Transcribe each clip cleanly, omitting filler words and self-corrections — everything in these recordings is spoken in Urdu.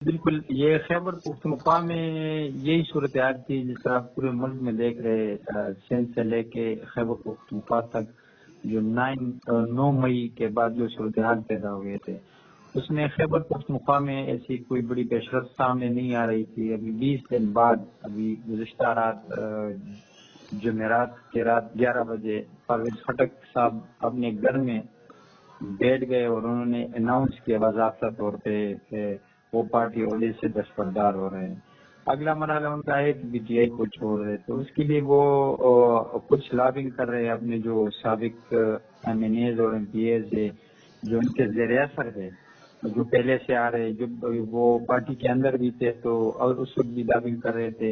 بالکل، یہ خیبر پختونخوا میں یہی صورتحال تھی جس طرح پورے ملک میں دیکھ رہے، سندھ سے لے کے خیبر پختونخوا تک جو 9 مئی کے بعد جو صورتحال پیدا ہوئے تھے، اس میں خیبر پختونخوا میں ایسی کوئی بڑی پیش رفت سامنے نہیں آ رہی تھی۔ ابھی 20 دن بعد، ابھی گزشتہ رات جمعرات کی رات 11 بجے پرویز خٹک صاحب اپنے گھر میں بیٹھ گئے اور انہوں نے اناؤنس کیا باضابطہ طور پہ کہ وہ پارٹی عہدے سے دستبردار ہو رہے ہیں۔ اگلا مرحلہ ان کا ہے کہ پی ٹی آئی کو چھوڑ رہے، تو اس کے لیے وہ کچھ لابنگ کر رہے ہیں اپنے جو سابق ایم این ایز اور ایم پی ایز ہے جو ان کے زیر اثر ہے، جو پہلے سے آ رہے، جو وہ پارٹی کے اندر بھی تھے تو اور اس وقت بھی لابنگ کر رہے تھے۔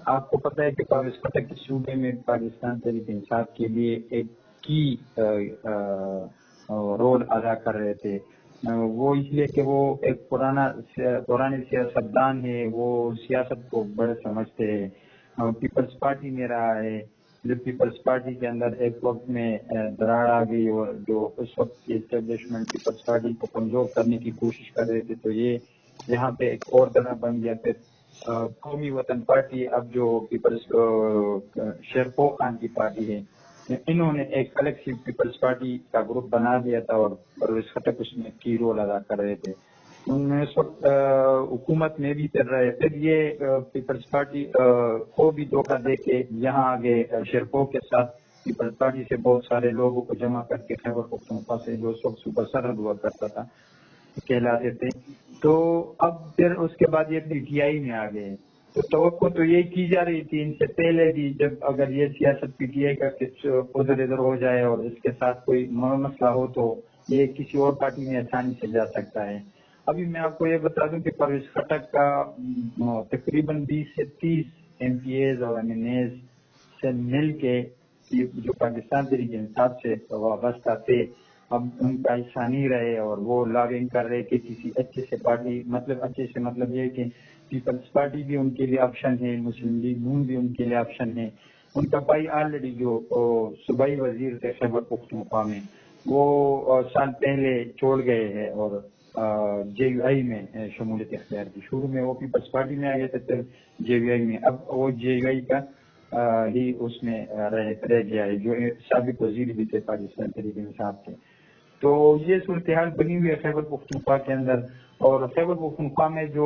آپ کو پتہ ہے کہ پرویز خٹک کے صوبے میں پاکستان تحریک انصاف کے لیے ایک کی رول ادا کر رہے تھے۔ وہ اس لیے کہ وہ ایک پرانے سیاستدان ہے، وہ سیاست کو بڑے سمجھتے ہیں۔ پیپلز پارٹی میں رہا ہے، جو پیپلز پارٹی کے اندر ایک وقت میں دراڑ آ گئی اور جو اس وقت کی اسٹیبلشمنٹ پیپلز پارٹی کو کمزور کرنے کی کوشش کر رہے تھے، تو یہ یہاں پہ ایک اور طرح بن گیا۔ پھر قومی وطن پارٹی، اب جو پیپلز شیرپو خان کی پارٹی ہے، انہوں نے ایک کلیکٹیو پیپلز پارٹی کا گروپ بنا دیا تھا اور پرویز خٹک اس میں کی رول ادا کر رہے تھے۔ انہوں نے اس وقت حکومت میں بھی کر رہے، پھر یہ پیپلز پارٹی کو بھی دھوکہ دے کے یہاں آگے شیرپو کے ساتھ پیپلز پارٹی سے بہت سارے لوگوں کو جمع کر کے خیبر پختونخوا سے جو اس وقت صوبہ سرحد ہوا کرتا تھا کہلاتے تھے، تو اب پھر اس کے بعد یہ پی ٹی آئی میں آ گئے۔ تو توقع تو یہ کی جا رہی تھی ان سے پہلے بھی، جب اگر یہ سیاست پی ٹی آئی کا ادھر ادھر ہو جائے اور اس کے ساتھ کوئی مسئلہ ہو تو یہ کسی اور پارٹی میں آسانی سے جا سکتا ہے۔ ابھی میں آپ کو یہ بتا دوں کہ پرویز خٹک کا تقریباً 20 سے 30 ایم پی ایز اور ایم این ایز سے مل کے جو پاکستان تحریک انصاف سے وابستہ تھے، اب ان کا حصہ نہیں رہے اور وہ لابنگ کر رہے کہ کسی اچھے سے پارٹی، اچھے سے مطلب یہ کہ پیپلز پارٹی بھی ان کے لیے آپشن ہے، مسلم لیگ نون بھی ان کے لیے آپشن ہے۔ ان کا بھائی آلریڈی جو صوبائی وزیر تھے خیبر پختونخوا میں، وہ سال پہلے چھوڑ گئے ہیں اور جے یو آئی میں شمولیت اختیار کی۔ شروع میں وہ پیپلز پارٹی میں آ گئے تھے، پھر جے یو آئی میں، اب وہ جے یو آئی کا ہی اس میں رہ گیا ہے، جو سابق وزیر بھی تھے پاکستان تحریک انصاف کے۔ تو یہ صورتحال بنی ہوئی ہے خیبر پختونخوا کے اندر، اور خیبر پختونخوا میں جو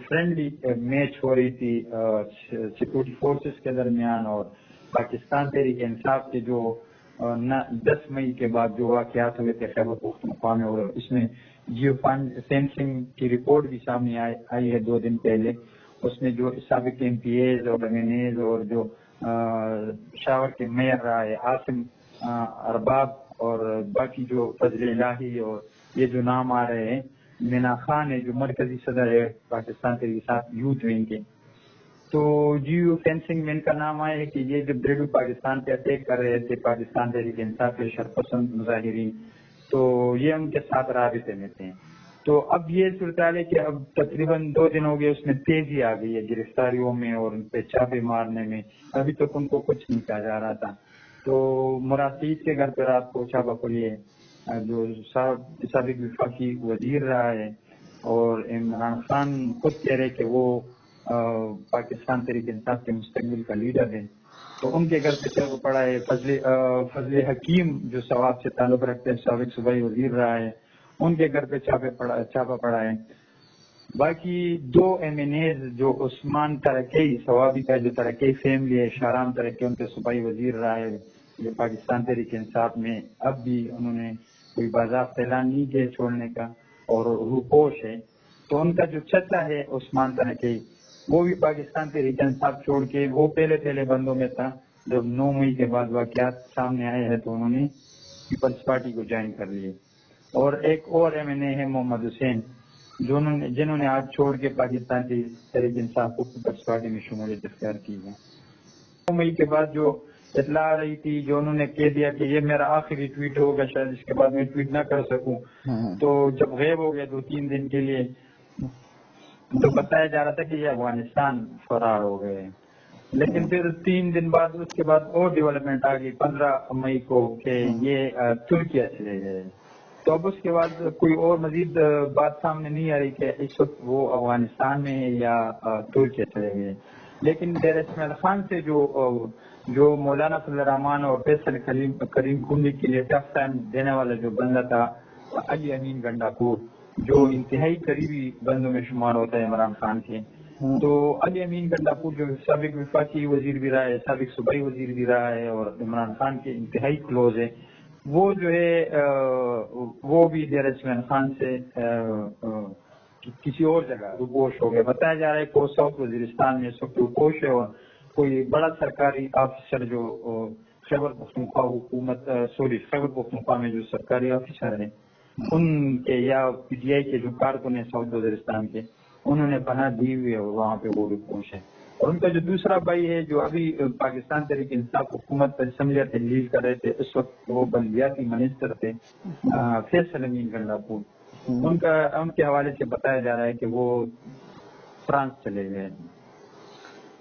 فرینڈلی میچ ہو رہی تھی سیکورٹی فورسز کے درمیان اور پاکستان تحریک انصاف کے جو 10 مئی کے بعد جو واقعات ہوئے تھے خیبر پختونخوا میں، اور اس میں جیو فینسنگ کی رپورٹ بھی سامنے آئی ہے 2 دن پہلے۔ اس میں جو سابق ایم پی ایز اور ایم این ایز اور جو پشاور کے میئر رہا ہے عاصم ارباب اور باقی جو فضل الہی اور یہ جو نام آ رہے ہیں، مینا خان ہے جو مرکزی صدر ہے پاکستان کے ساتھ یوتھ ونگ کے، تو جیو فینسنگ میں ان کا نام آیا ہے کہ یہ جب گریڈو پاکستان پہ اٹیک کر رہے تھے پاکستان تحریک انصاف کے شرپسند مظاہرین، تو یہ ان کے ساتھ رابطے میں تھے۔ تو اب یہ صورتحال ہے کہ اب تقریباً 2 دن ہو گئے، اس میں تیزی آ گئی ہے گرفتاریوں میں اور ان پہ چھاپے مارنے میں۔ ابھی تک ان کو کچھ نہیں کہا جا رہا تھا، تو مراد سعید کے گھر پہ رات کو چھاپا پڑی ہے، جو سابق وفاقی وزیر رہا ہے، اور عمران خان خود کہہ رہے کہ وہ پاکستان تحریک انصاف کے مستقبل کا لیڈر ہے، تو ان کے گھر پہ چھاپا پڑا ہے۔ فضل حکیم جو سوات سے تعلق رکھتے ہیں، سابق صوبائی وزیر رہا ہے، ان کے گھر پہ چھاپا پڑا ہے۔ باقی 2 ایم این ایز جو عثمان ترکی سوابی کا جو ترکی فیملی ہے، شاہرام ترکی ان کے صوبائی وزیر رہا ہے جو پاکستان تحریک انصاف میں اب بھی انہوں نے کوئی باضابطہ اعلان نہیں کیا چھوڑنے کا اور روپوش ہے، تو ان کا جو چچا ہے عثمان ترکی وہ بھی پاکستان تحریک انصاف چھوڑ کے وہ پہلے بندوں میں تھا۔ جب 9 مئی کے بعد واقعات سامنے آئے ہیں تو انہوں نے پیپلز پارٹی کو جوائن کر لیے۔ اور ایک اور ایم این اے ہے محمد حسین، جنہوں نے آج چھوڑ کے پاکستان تحریک انصاف کو پیپلز پارٹی میں شمولیت اختیار کی ہے۔ 9 مئی کے بعد جو اطلاع آ رہی تھی، جو انہوں نے کہہ دیا کہ یہ میرا آخری ٹویٹ ہوگا، شاید اس کے بعد میں ٹویٹ نہ کر سکوں، تو جب غائب ہو گئے 2-3 دن کے لیے، تو بتایا جا رہا تھا کہ یہ افغانستان فرار ہو گئے، لیکن پھر 3 دن بعد اس کے بعد اور ڈیولپمنٹ آ گئی 15 مئی کو کہ یہ ترکیہ چلے گئے۔ تو اب اس کے بعد کوئی اور مزید بات سامنے نہیں آ رہی کہ اس وقت وہ افغانستان میں یا ترکی چلے گئے. لیکن دیر اسماعیل خان سے جو مولانا فضل الرحمان اور فیصل کریم کنڈی کے لیے ٹف ٹائم دینے والا جو بندہ تھا علی امین گنڈاپور، جو انتہائی قریبی بندوں میں شمار ہوتا ہے عمران خان کے. تو علی امین گنڈاپور جو سابق وفاقی وزیر بھی رہا ہے، سابق صوبائی وزیر بھی رہا ہے اور عمران خان کے انتہائی کلوز ہے، وہ جو ہے وہ بھی دیر اسماعیل خان سے کسی اور جگہ روپوش ہو گئے. بتایا جا رہا ہے کہ وہ ساؤتھ وزیرستان میں اس وقت روپوش ہے اور کوئی بڑا سرکاری آفیسر جو خیبر پختونخوا خیبر پختونخوا میں جو سرکاری آفیسر ہیں ان کے یا پی ٹی آئی کے جو کارکن ہیں ساؤتھ وزیرستان کے، انہوں نے پناہ دی ہوئی ہے اور وہاں پہ وہ روپوش ہے. اور ان کا جو دوسرا بھائی ہے جو ابھی پاکستان تحریک انصاف حکومت پر اسمبلیت لیڈ کر رہے تھے، اس وقت وہ بلدیاتی منسٹر تھے، فیصل امین گنڈاپور، ان کے حوالے سے بتایا جا رہا ہے کہ وہ فرانس چلے گئے.